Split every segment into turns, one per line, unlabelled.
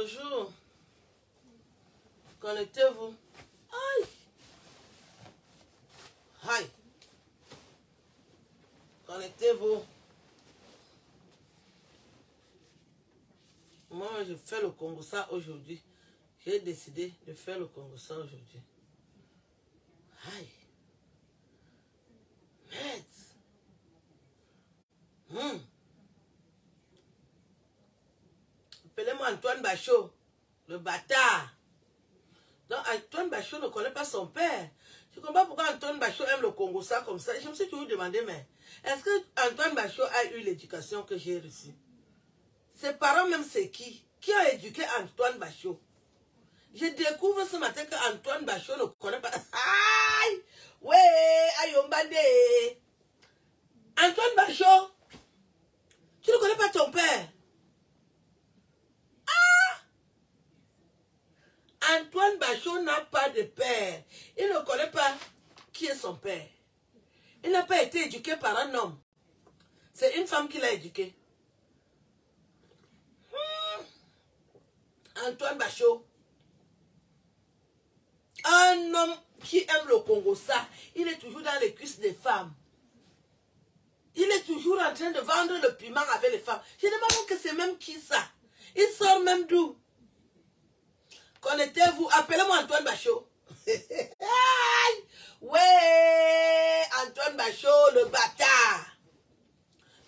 Bonjour. Connectez-vous. Aïe. Aïe. Connectez-vous. Moi, je fais le Congo ça aujourd'hui. J'ai décidé de faire le Congo ça aujourd'hui. Aïe. Merde. Appelez-moi Antoine Bachot, le bâtard. Donc Antoine Bachot ne connaît pas son père. Je ne comprends pas pourquoi Antoine Bachot aime le Congo ça comme ça. Je me suis toujours demandé, mais est-ce que Antoine Bachot a eu l'éducation que j'ai reçue? Ses parents même c'est qui? Qui a éduqué Antoine Bachot? Je découvre ce matin que Antoine Bachot ne connaît pas. Aïe! Ouais! Aïe, Ombande! Antoine Bachot! Tu ne connais pas ton père? Antoine Bachot n'a pas de père. Il ne connaît pas qui est son père. Il n'a pas été éduqué par un homme. C'est une femme qui l'a éduqué. Antoine Bachot. Un homme qui aime le Congo, ça, il est toujours dans les cuisses des femmes. Il est toujours en train de vendre le piment avec les femmes. Je demande que c'est même qui ça? Il sort même d'où? Connectez-vous, appelez-moi Antoine Bachot. Ouais, Antoine Bachot, le bâtard.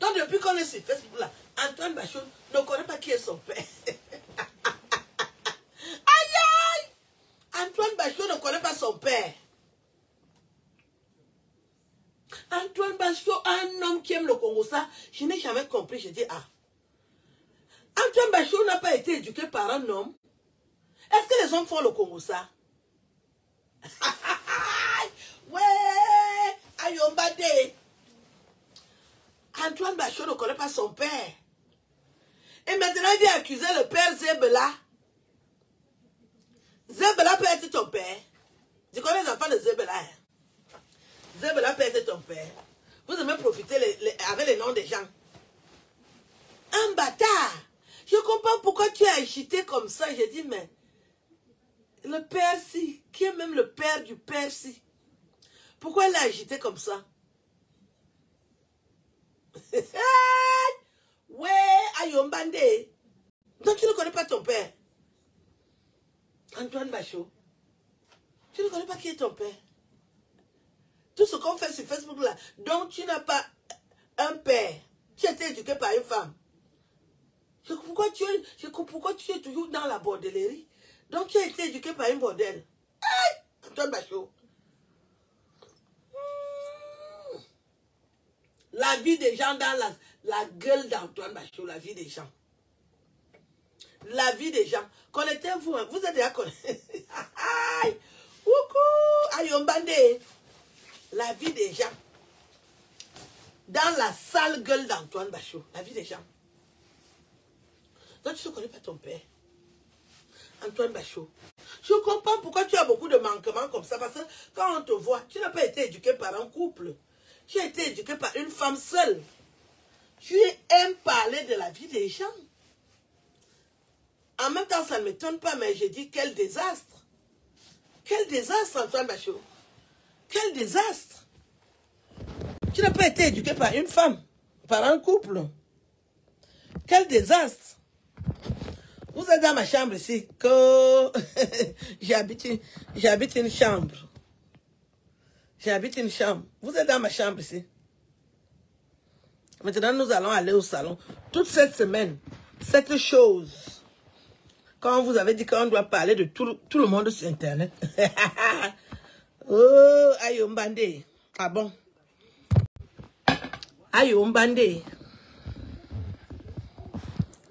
Donc depuis qu'on est sur Facebook là, Antoine Bachot ne connaît pas qui est son père. Aïe aïe! Antoine Bachot ne connaît pas son père. Antoine Bachot, un homme qui aime le Congo, ça, je n'ai jamais compris. Je dis, ah. Antoine Bachot n'a pas été éduqué par un homme. Est-ce que les hommes font le Congo ça? Ouais, Ayombade. Antoine Bachot ne connaît pas son père. Et maintenant, il vient accuser le père Zebela. Zebela peut être ton père. Tu connais les enfants de Zebela. Hein? Zebela peut être ton père. Vous aimez profiter avec les noms des gens. Un bâtard. Je comprends pourquoi tu as agité comme ça. J'ai dit, mais le père si, qui est même le père du père si. Pourquoi il l'a agité comme ça? Ouais, Ayombande. Donc tu ne connais pas ton père. Antoine Bachot. Tu ne connais pas qui est ton père. Tout ce qu'on fait sur Facebook là. Donc tu n'as pas un père. Tu as été éduqué par une femme. Pourquoi tu es toujours dans la bordellerie? Donc tu as été éduqué par une bordelle. Aïe! Antoine Bachot. La vie des gens dans la gueule d'Antoine Bachot, la vie des gens. La vie des gens. Connectez-vous, hein. Vous êtes déjà connectés. Aïe! Coucou! Ayombande. La vie des gens. Dans la sale gueule d'Antoine Bachot. La vie des gens. Donc tu ne connais pas ton père. Antoine Bachot. Je comprends pourquoi tu as beaucoup de manquements comme ça. Parce que quand on te voit, tu n'as pas été éduqué par un couple. Tu as été éduqué par une femme seule. Tu aimes parler de la vie des gens. En même temps, ça ne m'étonne pas, mais j'ai dit quel désastre. Quel désastre, Antoine Bachot. Quel désastre. Tu n'as pas été éduqué par une femme, par un couple. Quel désastre. Vous êtes dans ma chambre ici, que j'habite une chambre. J'habite une chambre. Vous êtes dans ma chambre ici. Maintenant, nous allons aller au salon. Toute cette semaine, cette chose, quand vous avez dit qu'on doit parler de tout le monde sur Internet. Oh, Ayombande. Ah bon? Ayombande.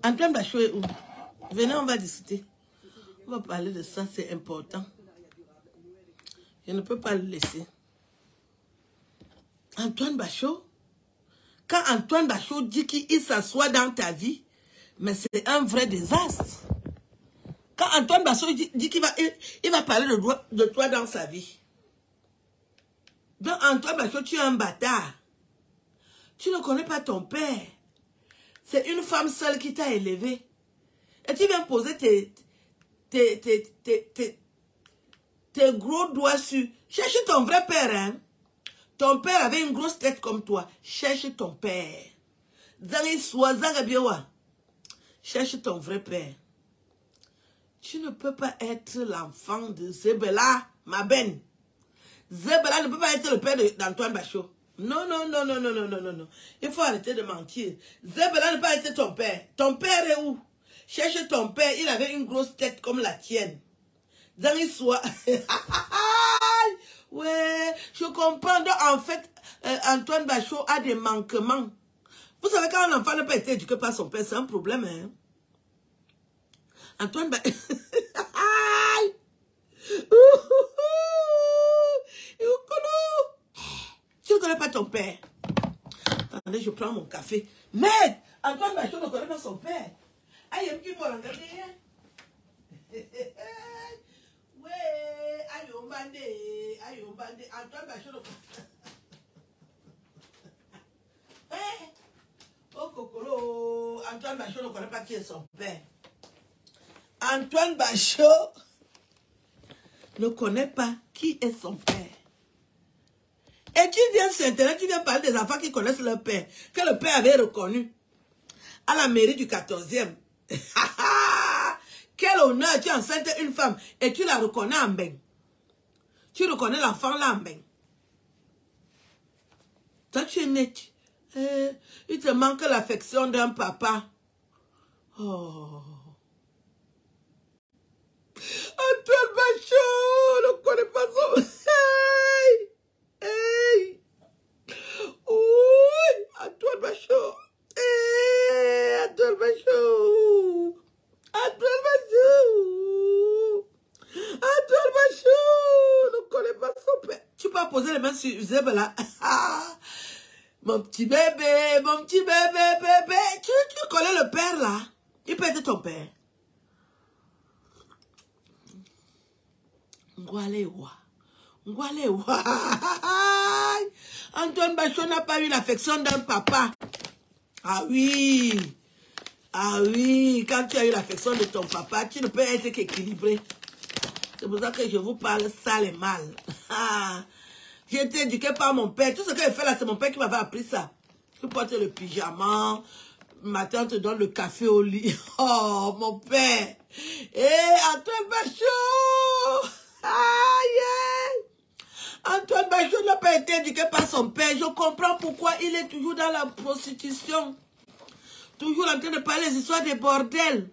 Antoine Bachot est où? Venez, on va discuter. On va parler de ça, c'est important. Je ne peux pas le laisser. Antoine Bachot? Quand Antoine Bachot dit qu'il s'assoit dans ta vie, mais c'est un vrai désastre. Quand Antoine Bachot dit qu'il va parler de toi dans sa vie. Donc Antoine Bachot, tu es un bâtard. Tu ne connais pas ton père. C'est une femme seule qui t'a élevé. Et tu viens poser tes gros doigts sur... Cherche ton vrai père, hein. Ton père avait une grosse tête comme toi. Cherche ton père. Cherche ton vrai père. Tu ne peux pas être l'enfant de Zebela, ma benne. Zebela ne peut pas être le père d'Antoine Bachot. Non, non, non, non, non, non, non, non, non. Il faut arrêter de mentir. Zebela ne peut pas être ton père. Ton père est où? Cherche ton père. Il avait une grosse tête comme la tienne. Dans une soie. Ouais, je comprends. Donc, en fait, Antoine Bachot a des manquements. Vous savez, quand un enfant ne peut pas être éduqué par son père, c'est un problème, hein. Antoine Bachot... Tu ne connais pas ton père. Attendez, je prends mon café. Merde, Antoine Bachot ne connaît pas son père. Aïe, il y a un petit peu regardé. Ouais, aïe, on bandé. Antoine Bachot ne connaît pas. Oh, Kokolo. Antoine Bachot ne connaît pas qui est son père. Antoine Bachot ne connaît pas qui est son père. Et tu viens sur Internet, tu viens parler des enfants qui connaissent leur père, que le père avait reconnu à la mairie du 14e. Quel honneur, tu enceintes une femme et tu la reconnais en bain. Tu reconnais l'enfant là en bain. Toi, tu es net. Il te manque l'affection d'un papa. Oh. Antoine Bachot ne connaît pas son... Hey! Oui! Antoine Bachot! Hey! Antoine Bachot! Antoine Bachot! Antoine Bachot ne connaît pas son père. Tu peux poser les mains sur Zebela. Mon petit bébé, bébé. Tu connais le père là? Il peut être ton père. Ngwalewa. Antoine Bachot n'a pas eu l'affection d'un papa. Ah oui. Ah oui. Quand tu as eu l'affection de ton papa, tu ne peux être qu'équilibré. C'est pour ça que je vous parle sale et mal. J'ai été éduqué par mon père. Tout ce que j'ai fait là, c'est mon père qui m'avait appris ça. Tu portes le pyjama. Ma tante te donne le café au lit. Oh, mon père. Antoine Bachot. Antoine Bachot n'a pas été éduqué par son père. Je comprends pourquoi il est toujours dans la prostitution. Toujours en train de parler des histoires des bordels.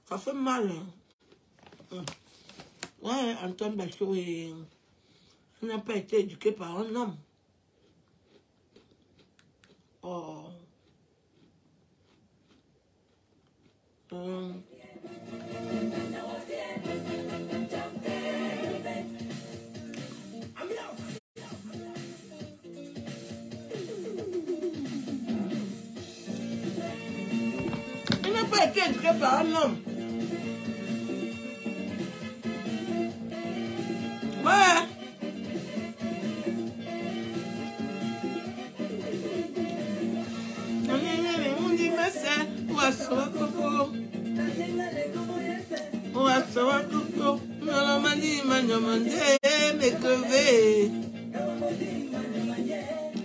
Ça fait mal. Ouais, Antoine Bachot n'a pas été éduqué par un homme. Oh. Il n'a pas été éduqué par un homme. Ouais.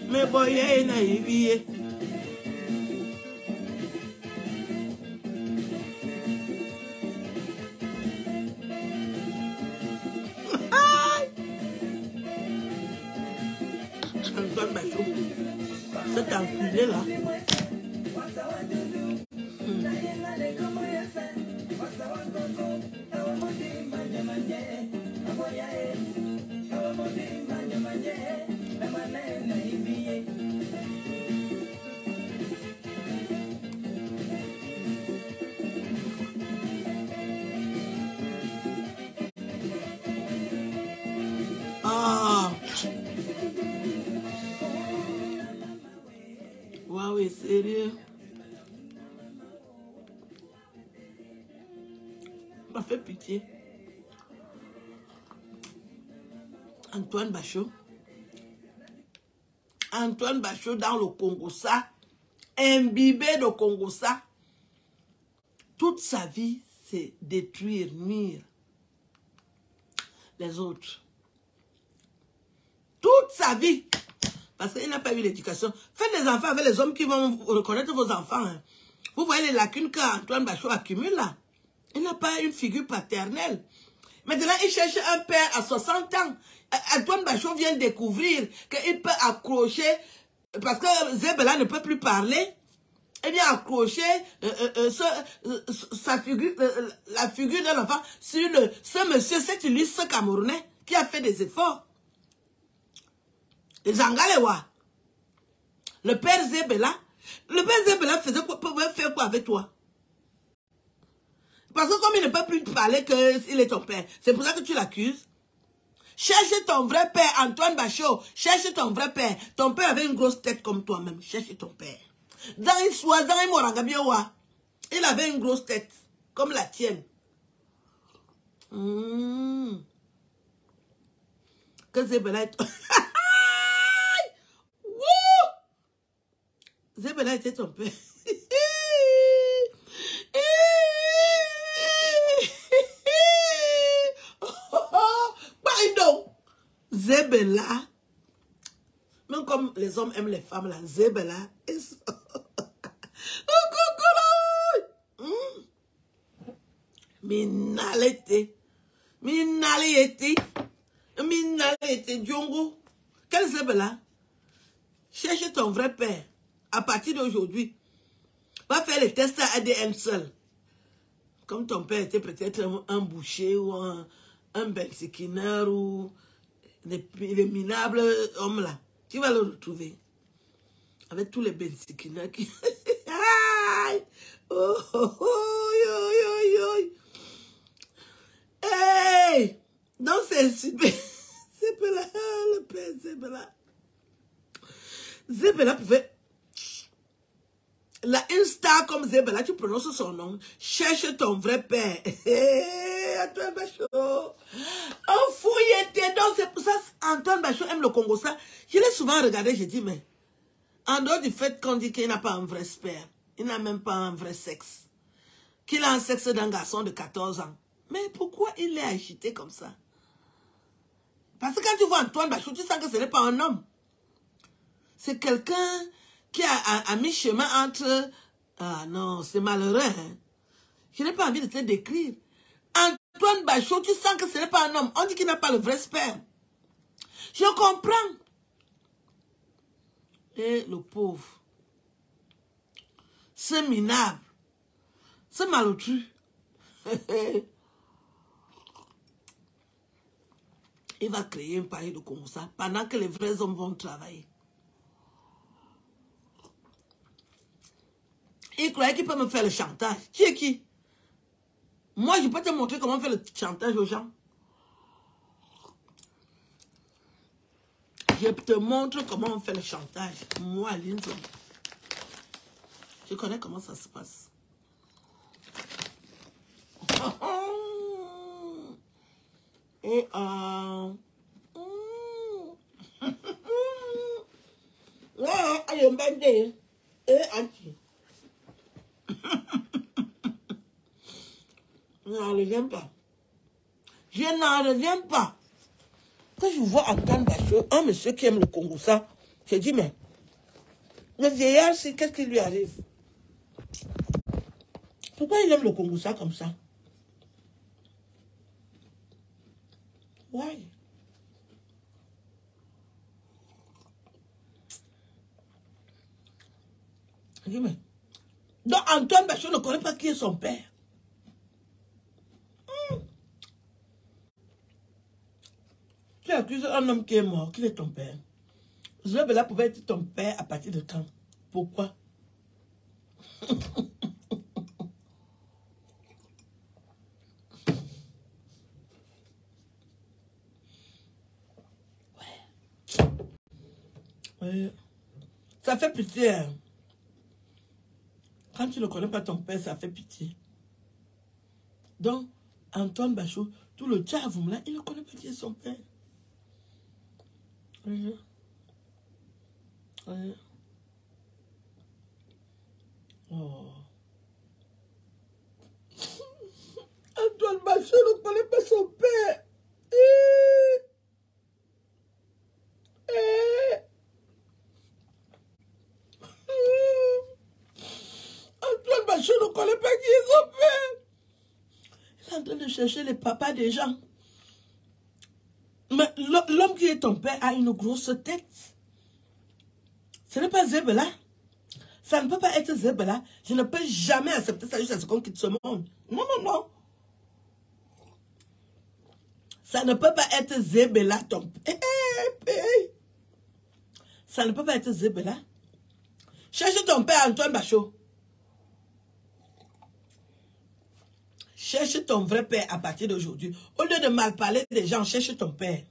Me boye na ibie. Antoine Bachot, cet enculé là. Waouh, sérieux. fait pitié. Antoine Bachot. Antoine Bachot dans le Congo, ça. Imbibé de Congo, ça. Toute sa vie, c'est détruire, nuire les autres. Toute sa vie. Parce qu'il n'a pas eu l'éducation. Faites des enfants avec les hommes qui vont reconnaître vos enfants. Hein. Vous voyez les lacunes qu'Antoine Bachot accumule là. Il n'a pas une figure paternelle. Maintenant, il cherche un père à 60 ans. Antoine Bachot vient découvrir qu'il peut accrocher, parce que Zébela ne peut plus parler, il vient accrocher sa figure, la figure de l'enfant sur ce monsieur, cet illustre Camerounais qui a fait des efforts. Les Angalewa. Le père Zébela pouvait faire quoi avec toi? Parce que comme il ne peut plus parler qu'il est ton père, c'est pour ça que tu l'accuses. Cherche ton vrai père, Antoine Bachot. Cherche ton vrai père. Ton père avait une grosse tête comme toi-même. Cherche ton père. Il avait une grosse tête, comme la tienne. Que Zébela est... Zébela était ton père. Zébela, même comme les hommes aiment les femmes, là, Zébela est... Minalete, Djongo. Quel Zébela? Cherche ton vrai père. À partir d'aujourd'hui, va faire les tests ADN seul. Comme ton père était peut-être un boucher ou un bensikineur ou les minables hommes là. Tu vas le retrouver. Avec tous les bensikineurs qui... Hey! Donc c'est super. Zébela, le père Zébela. Zébela pouvait... Là, une star comme Zébela, tu prononces son nom. Cherche ton vrai père. Antoine Bachot. Un fouilleté. Donc c'est pour ça Antoine Bachot aime le Congo. Ça, je l'ai souvent regardé, j'ai dit, mais en dehors du fait qu'on dit qu'il n'a pas un vrai sperme, il n'a même pas un vrai sexe, qu'il a un sexe d'un garçon de 14 ans. Mais pourquoi il est agité comme ça? Parce que quand tu vois Antoine Bachot, tu sens que ce n'est pas un homme. C'est quelqu'un qui a mis chemin entre... Ah non, c'est malheureux. Hein? Je n'ai pas envie de te décrire. Antoine Bachot, tu sens que ce n'est pas un homme. On dit qu'il n'a pas le vrai sperme. Je comprends. Et le pauvre. Ce minable. Ce malotru. Il va créer un pays de comme ça pendant que les vrais hommes vont travailler. Il croyait qu'il peut me faire le chantage. Tu es qui? Moi, je peux te montrer comment faire le chantage aux gens. Je te montre comment on fait le chantage. Moi, Lindsay. Je connais comment ça se passe. Et je n'en reviens pas. Je n'en reviens pas. Quand je vois Antoine Bachot, un monsieur qui aime le Congo, ça, je dis, mais le vieillard, qu'est-ce qui lui arrive? Pourquoi il aime le Congo, ça, comme ça? Why? Je dis, mais... Donc, Antoine Bachot ne connaît pas qui est son père. Tu accuses un homme qui est mort, qui est ton père. Zébela pouvait être ton père à partir de quand? Pourquoi? Ouais. Ça fait pitié. Hein? Quand tu ne connais pas ton père, ça fait pitié. Donc, Antoine Bachot, tout le diable là, il ne connaît pas qui est son père. Oui. Oui. Oh. Antoine Bachot ne connaît pas son père. Antoine Bachot ne connaît pas qui est son père. Il est en train de chercher les papas des gens. Mais l'homme qui est ton père a une grosse tête. Ce n'est pas Zebela. Ça ne peut pas être Zebela. Je ne peux jamais accepter ça jusqu'à ce qu'on quitte ce monde. Non, non, non. Ça ne peut pas être Zebela, ton père. Ça ne peut pas être Zebela. Cherche ton père, Antoine Bachot. Cherche ton vrai père à partir d'aujourd'hui. Au lieu de mal parler des gens, cherche ton père.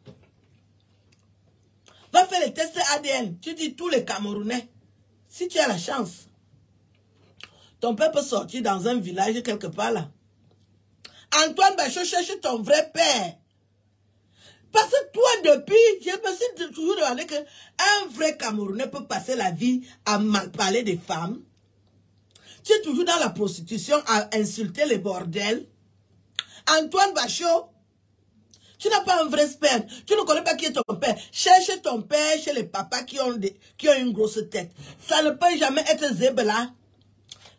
Va faire les tests ADN. Tu dis tous les Camerounais. Si tu as la chance, ton père peut sortir dans un village quelque part là. Antoine Bachot, cherche ton vrai père. Parce que toi, depuis, je me suis toujours demandé qu'un vrai Camerounais peut passer la vie à mal parler des femmes. Tu es toujours dans la prostitution, à insulter les bordels. Antoine Bachot, tu n'as pas un vrai sperme. Tu ne connais pas qui est ton père. Cherche ton père chez les papas qui ont une grosse tête. Ça ne peut jamais être Zebela.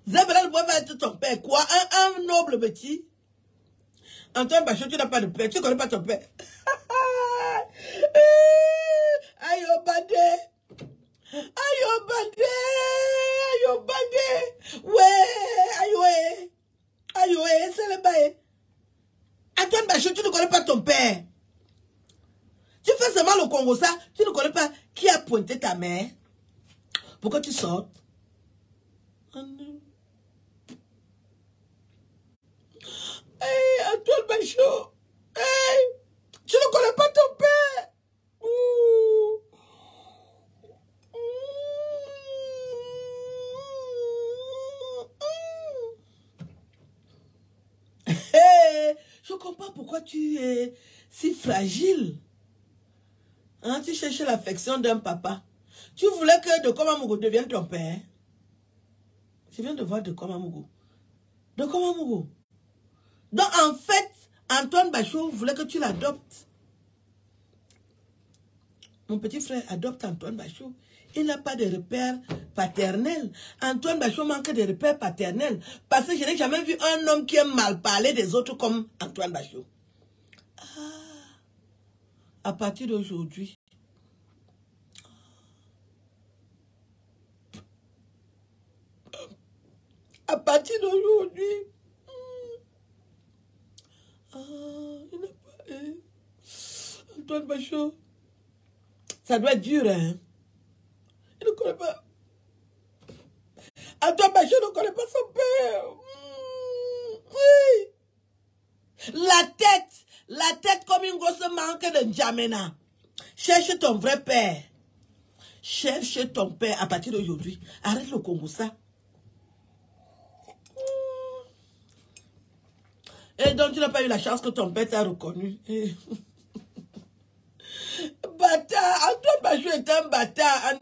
Zebela ne peut pas être ton père. Quoi? Un noble petit. Antoine Bachot, tu n'as pas de père. Tu ne connais pas ton père. Aïe, Obade. Aïe, Obade. Aïe, Obade. Ouais. Aïe, ouais. Aïe, ouais. C'est le bail. Antoine Bachot, tu ne connais pas ton père. Tu fais seulement le Congo ça. Tu ne connais pas qui a pointé ta mère. Pourquoi tu sortes? Hey, Antoine Bachot. Hey, tu ne connais pas ton père. Ouh. Hey, je comprends pourquoi tu es si fragile. Hein, tu cherches l'affection d'un papa. Tu voulais que De Komamougou devienne ton père. Je viens de voir De Komamougou. De Komamougou. Donc en fait, Antoine Bachot voulait que tu l'adoptes. Mon petit frère adopte Antoine Bachot. Il n'a pas de repères paternels. Antoine Bachot manque de repères paternels. Parce que je n'ai jamais vu un homme qui aime mal parler des autres comme Antoine Bachot. Ah, à partir d'aujourd'hui, à partir d'aujourd'hui, il n'a pas... Antoine Bachot, ça doit être dur, hein? Il ne connaît pas. Antoine Bachot ne connaît pas son père. Oui. La tête comme une grosse manque de N'Djamena. Cherche ton vrai père. Cherche ton père à partir d'aujourd'hui. Arrête le Congo ça. Et donc tu n'as pas eu la chance que ton père t'a reconnu. Bâtard, Antoine Bachot est un bâtard.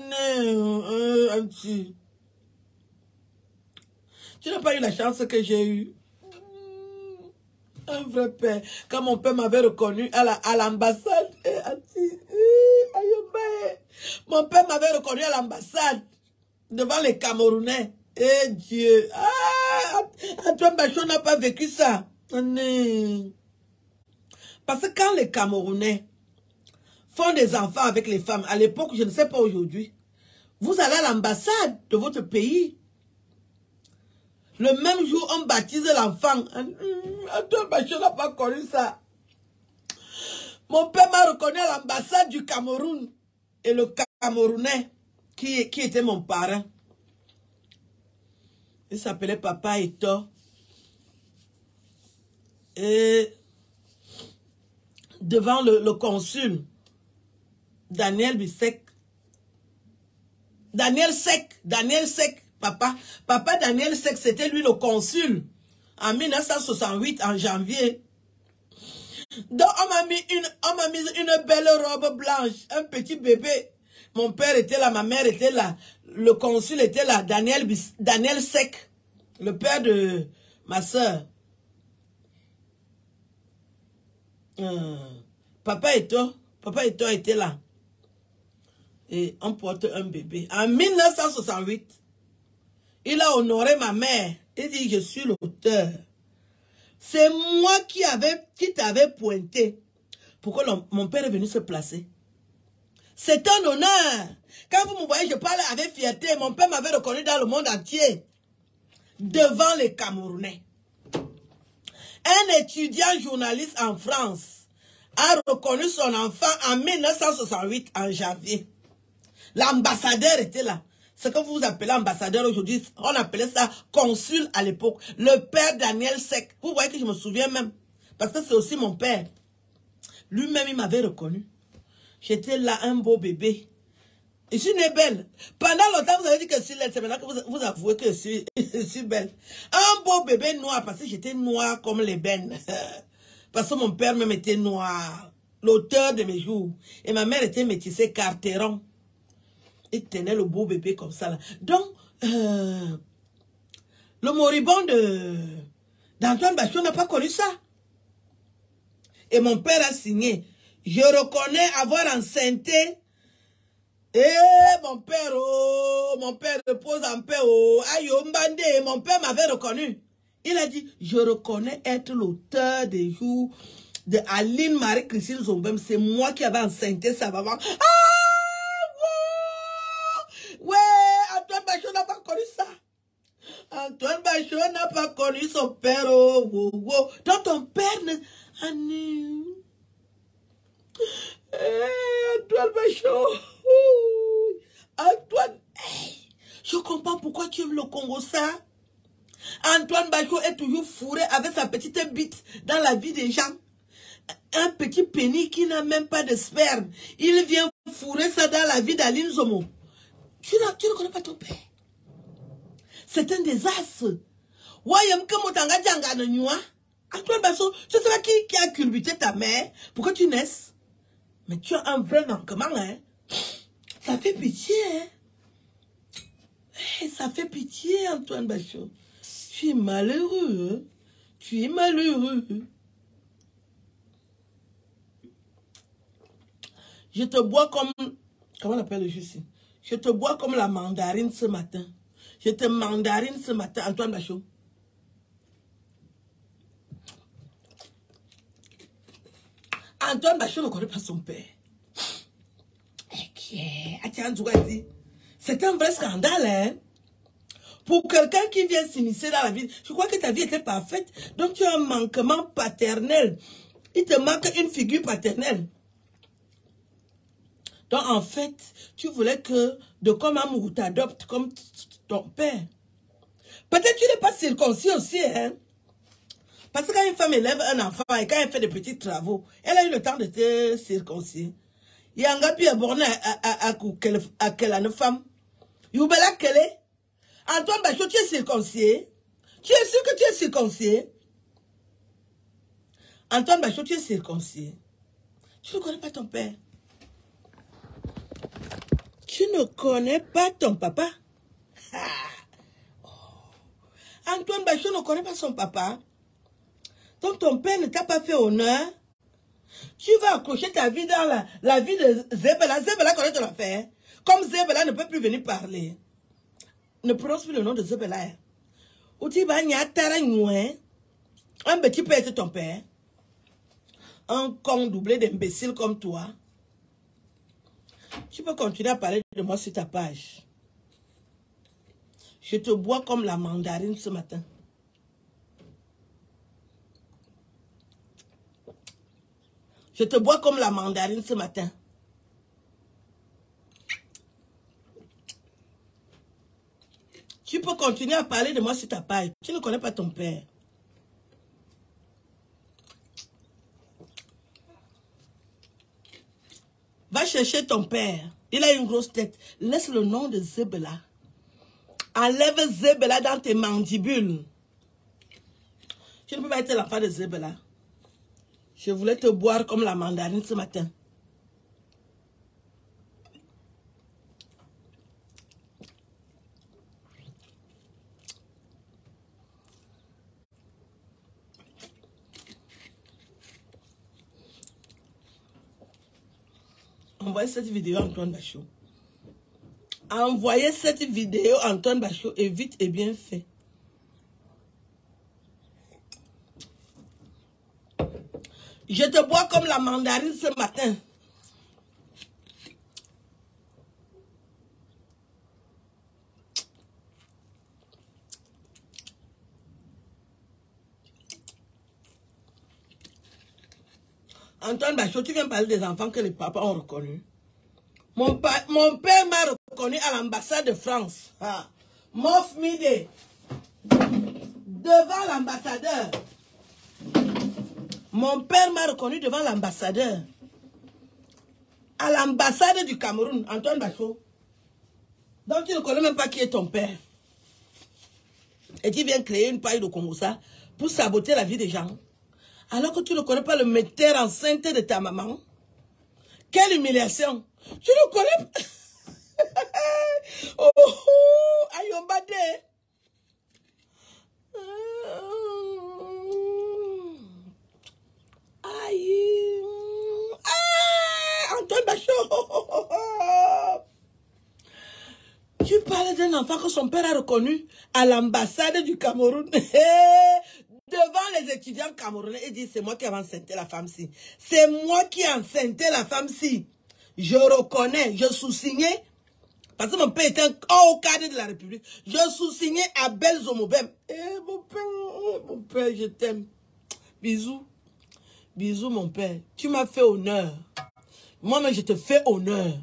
Tu n'as pas eu la chance que j'ai eue. Un vrai père. Quand mon père m'avait reconnu à l'ambassade. Mon père m'avait reconnu à l'ambassade. Devant les Camerounais. Eh Dieu. Ah, Antoine Bachot n'a pas vécu ça. Parce que quand les Camerounais font des enfants avec les femmes, à l'époque, je ne sais pas aujourd'hui, vous allez à l'ambassade de votre pays. Le même jour, on baptise l'enfant. Antoine Bachot n'a pas connu ça. Mon père m'a reconnu à l'ambassade du Cameroun. Et le Camerounais, qui était mon parent, il s'appelait Papa Eto. Et devant le consul, Daniel Bissek. Daniel Sek, papa Daniel Sek, c'était lui le consul. En 1968, en janvier, Donc, on m'a mis une belle robe blanche, un petit bébé. Mon père était là, ma mère était là, le consul était là, Daniel Sec, le père de ma soeur. Papa et toi étaient là. Et on porte un bébé. En 1968, il a honoré ma mère. Il dit, je suis l'auteur. C'est moi qui t'avais pointé pour que mon père est venu se placer. C'est un honneur. Quand vous me voyez, je parle avec fierté. Mon père m'avait reconnu dans le monde entier. Devant les Camerounais. Un étudiant journaliste en France a reconnu son enfant en 1968, en janvier. L'ambassadeur était là. Ce que vous appelez ambassadeur aujourd'hui, on appelait ça consul à l'époque. Le père Daniel Sec. Vous voyez que je me souviens même. Parce que c'est aussi mon père. Lui-même, il m'avait reconnu. J'étais là, un beau bébé. Je suis née belle. Pendant longtemps, vous avez dit que je suis laide. C'est maintenant que vous avouez que je suis belle. Un beau bébé noir, parce que j'étais noire comme l'ébène. Parce que mon père même était noir. L'auteur de mes jours. Et ma mère était métissée Carteron. Il tenait le beau bébé comme ça. Là. Donc, le moribond d'Antoine Bachot n'a pas connu ça. Et mon père a signé. Je reconnais avoir enceinté. Mon père repose en paix. Oh, aïe, Mbande, mon père m'avait reconnu. Il a dit, je reconnais être l'auteur des jours de Aline Marie-Christine Zombem. C'est moi qui avais enceinté sa maman. Ouais, Antoine Bachot n'a pas connu ça. Antoine Bachot n'a pas connu son père. Oh, oh, oh. Donc ton père ne... Antoine Bachot. Antoine. Hey, je comprends pourquoi tu aimes le Congo ça. Antoine Bachot est toujours fourré avec sa petite bite dans la vie des gens. Un petit pénis qui n'a même pas de sperme. Il vient fourrer ça dans la vie d'Aline Zomo. Tu ne connais pas ton père. C'est un désastre. Antoine Bachot, je sais pas qui a culbuté ta mère pour que tu naisses. Mais tu as un vrai manquement, hein. Ça fait pitié, hein. Hey, ça fait pitié, Antoine Bachot. Tu es malheureux, hein. Tu es malheureux. Je te bois comme... Comment on appelle le jus ici? Je te bois comme la mandarine ce matin. Je te mandarine ce matin, Antoine Bachot. Antoine Bachot ne connaît pas son père. C'est un vrai scandale, hein? Pour quelqu'un qui vient s'initier dans la vie, je crois que ta vie était parfaite. Donc tu as un manquement paternel. Il te manque une figure paternelle. Donc en fait, tu voulais que de comme amour t'adopte comme ton père. Peut-être que tu n'es pas circoncis aussi, hein? Parce que quand une femme élève un enfant et quand elle fait des petits travaux, elle a eu le temps de te circoncire. Il y a un gars qui est borné à quelle femme. Youbela Kele. Antoine Bachot, tu es circoncié. Tu es sûr que tu es circoncié? Antoine Bachot, tu es circoncié. Tu ne connais pas ton père. Tu ne connais pas ton papa. Oh. Antoine Bachot ne connaît pas son papa. Donc ton père ne t'a pas fait honneur. Tu vas accrocher ta vie dans la vie de Zebela. Zebela connaît ton affaire. Comme Zebela ne peut plus venir parler. Ne prononce plus le nom de Zebela. Ou tu vas un petit peut être ton père. Un con doublé d'imbécile comme toi. Tu peux continuer à parler de moi sur ta page. Je te bois comme la mandarine ce matin. Je te bois comme la mandarine ce matin. Tu peux continuer à parler de moi sur ta page. Tu ne connais pas ton père. Va chercher ton père. Il a une grosse tête. Laisse le nom de Zebela. Enlève Zebela dans tes mandibules. Tu ne peux pas être l'enfant de Zebela. Je voulais te boire comme la mandarine ce matin. Envoyez cette vidéo à Antoine Bachot. Envoyez cette vidéo à Antoine Bachot et vite et bien fait. Je te bois comme la mandarine ce matin. Antoine Bachot, tu viens parler des enfants que les papas ont reconnus. Mon père m'a reconnu à l'ambassade de France. Ah. Mof Mide. Devant l'ambassadeur. Mon père m'a reconnu devant l'ambassadeur. À l'ambassade du Cameroun, Antoine Bachot. Donc tu ne connais même pas qui est ton père. Et tu viens créer une paille de Congossa pour saboter la vie des gens. Alors que tu ne connais pas le metteur enceinte de ta maman. Quelle humiliation. Tu ne connais pas. Oh, oh, Ayombade. Aïe. Antoine Bachot. Tu parles d'un enfant que son père a reconnu à l'ambassade du Cameroun. Devant les étudiants camerounais, il dit, c'est moi qui ai enceinté la femme-ci. C'est moi qui ai enceinté la femme-ci. Je reconnais, je sous-signais, parce que mon père était un haut cadre de la République. Je sous-signais Abel Zomobem. Mon père, je t'aime. Bisous. Bisous, mon père. Tu m'as fait honneur. Moi-même, je te fais honneur.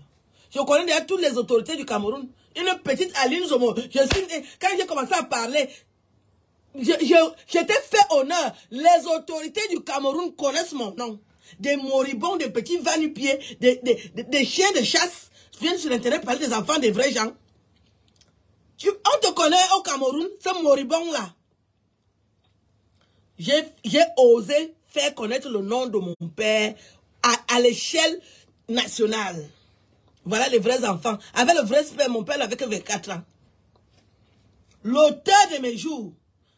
Je connais déjà toutes les autorités du Cameroun. Une petite Aline Zomo. Quand j'ai commencé à parler, je t'ai fait honneur. Les autorités du Cameroun connaissent mon nom. Des moribonds, des petits va-nu-pieds, des chiens de chasse viennent sur Internet parler des enfants, des vrais gens. On te connaît au Cameroun, ce moribond-là. J'ai osé faire connaître le nom de mon père à l'échelle nationale. Voilà les vrais enfants. Avec le vrai père, mon père n'avait que 24 ans. L'auteur de mes jours.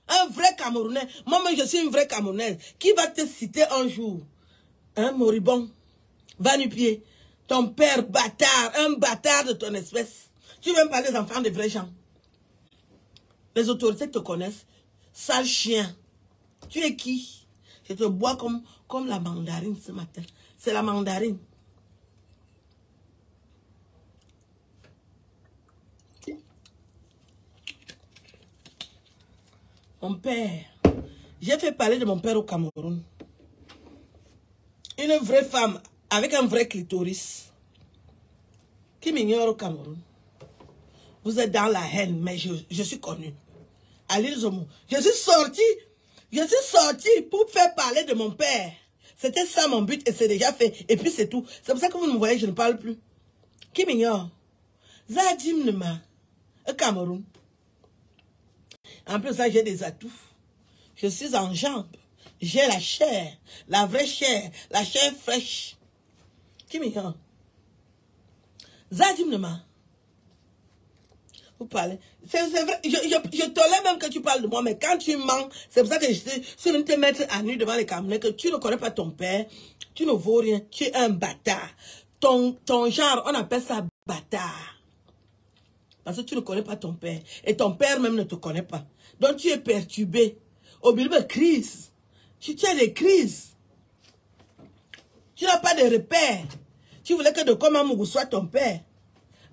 Un vrai Camerounais. Moi-même, je suis une vraie Camerounaise. Qui va te citer un jour? Un moribond. Va-nu-pied. Ton père bâtard. Un bâtard de ton espèce. Tu veux me parler des enfants des vrais gens. Les autorités te connaissent. Sale chien. Tu es qui? Je te bois comme la mandarine ce matin. C'est la mandarine. Mon père. J'ai fait parler de mon père au Cameroun. Une vraie femme avec un vrai clitoris. Qui m'ignore au Cameroun. Vous êtes dans la haine, mais je suis connue. À l'île Zomo. Je suis sortie pour faire parler de mon père. C'était ça mon but et c'est déjà fait. Et puis c'est tout. C'est pour ça que vous me voyez, je ne parle plus. Qui m'ignore? Zadim Nema. Au Cameroun. En plus, ça, j'ai des atouts. Je suis en jambes. J'ai la chair. La vraie chair. La chair fraîche. Qui m'ignore? Zadim Nema. Vous parlez. C'est vrai. Je tolère même que tu parles de moi, mais quand tu mens, c'est pour ça que je vais te mettre à nu devant les Camerounais que tu ne connais pas ton père. Tu ne vaux rien. Tu es un bâtard. Ton genre, on appelle ça bâtard. Parce que tu ne connais pas ton père. Et ton père même ne te connaît pas. Donc tu es perturbé. Au milieu de crise. Tu as des crises. Tu n'as pas de repères. Tu voulais que de Komamougou soit ton père.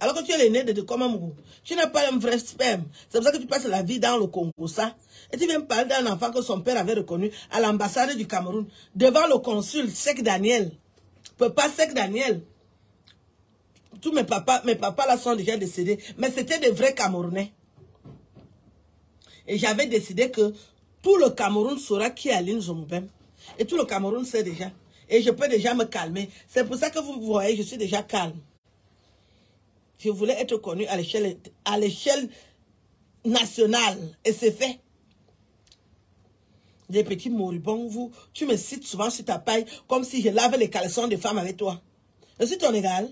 Alors que tu es l'aîné de Komamougou. Tu n'as pas un vrai sperme. C'est pour ça que tu passes la vie dans le Congo, ça. Et tu viens parler d'un enfant que son père avait reconnu à l'ambassade du Cameroun. Devant le consul Sek Daniel. Papa Sek Daniel. Tous mes papas là sont déjà décédés. Mais c'était des vrais Camerounais. Et j'avais décidé que tout le Cameroun saura qui est Aline Zomobem. Et tout le Cameroun sait déjà. Et je peux déjà me calmer. C'est pour ça que vous voyez, je suis déjà calme. Je voulais être connue à l'échelle nationale. Et c'est fait. Des petits moribonds, vous. Tu me cites souvent sur ta paille comme si je lave les caleçons des femmes avec toi. Je suis ton égal.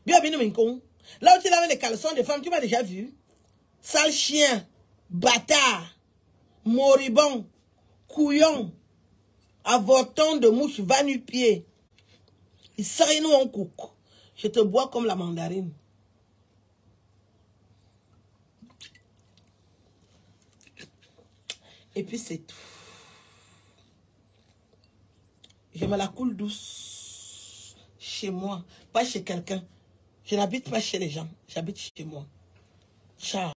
Bien, bien, là où tu laves les caleçons des femmes, tu m'as déjà vu. Sale chien, bâtard, moribond, couillon, avorton de mouche, va nu-pied. Il serait nous en coucou. Je te bois comme la mandarine. Et puis c'est tout. Je me la coule douce. Chez moi. Pas chez quelqu'un. Je n'habite pas chez les gens. J'habite chez moi. Ciao.